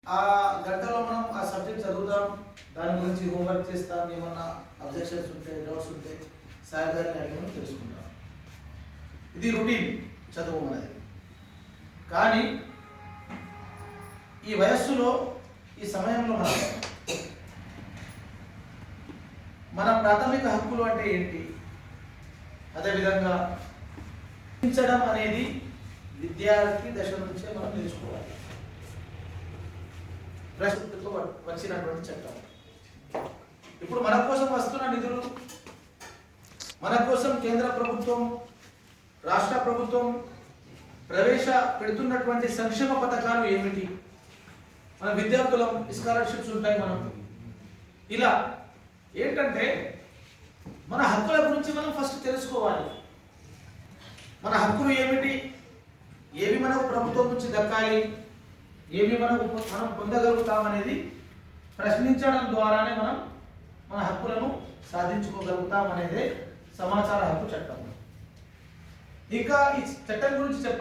ఆ గంటలో మనం ఆ సబ్జెక్ట్ చదువుతాం, దాని గురించి హోంవర్క్ చేస్తాం, ఏమన్నా అబ్జెక్షన్స్ ఉంటే, డౌట్స్ ఉంటే సార్ గారిని అడిగి తెలుసుకుంటాం. ఇది రొటీన్ చదువు అనేది. కానీ ఈ వయస్సులో, ఈ సమయంలో మన ప్రాథమిక హక్కులు అంటే ఏంటి, అదేవిధంగా పెంచడం అనేది విద్యార్థి దశ నుంచే మనం నేర్చుకోవాలి. ప్రస్తుతంతో వచ్చినటువంటి చట్టం. ఇప్పుడు మన కోసం వస్తున్న నిధులు, మన కోసం కేంద్ర ప్రభుత్వం, రాష్ట్ర ప్రభుత్వం పెడుతున్నటువంటి సంక్షేమ పథకాలు ఏమిటి, మన విద్యార్థులం స్కాలర్షిప్స్ ఉంటాయి. మనం ఇలా ఏంటంటే మన హక్కుల గురించి మనం ఫస్ట్ తెలుసుకోవాలి. మన హక్కులు ఏమిటి, ఏవి మనకు ప్రభుత్వం నుంచి దక్కాలి, ఏవి మనం పొందగలుగుతాం అనేది ప్రశ్నించడం ద్వారానే మనం మన హక్కులను సాధించుకోగలుగుతాం అనేదే సమాచార హక్కు చట్టం. ఇంకా ఈ చట్టం గురించి చెప్పాలి.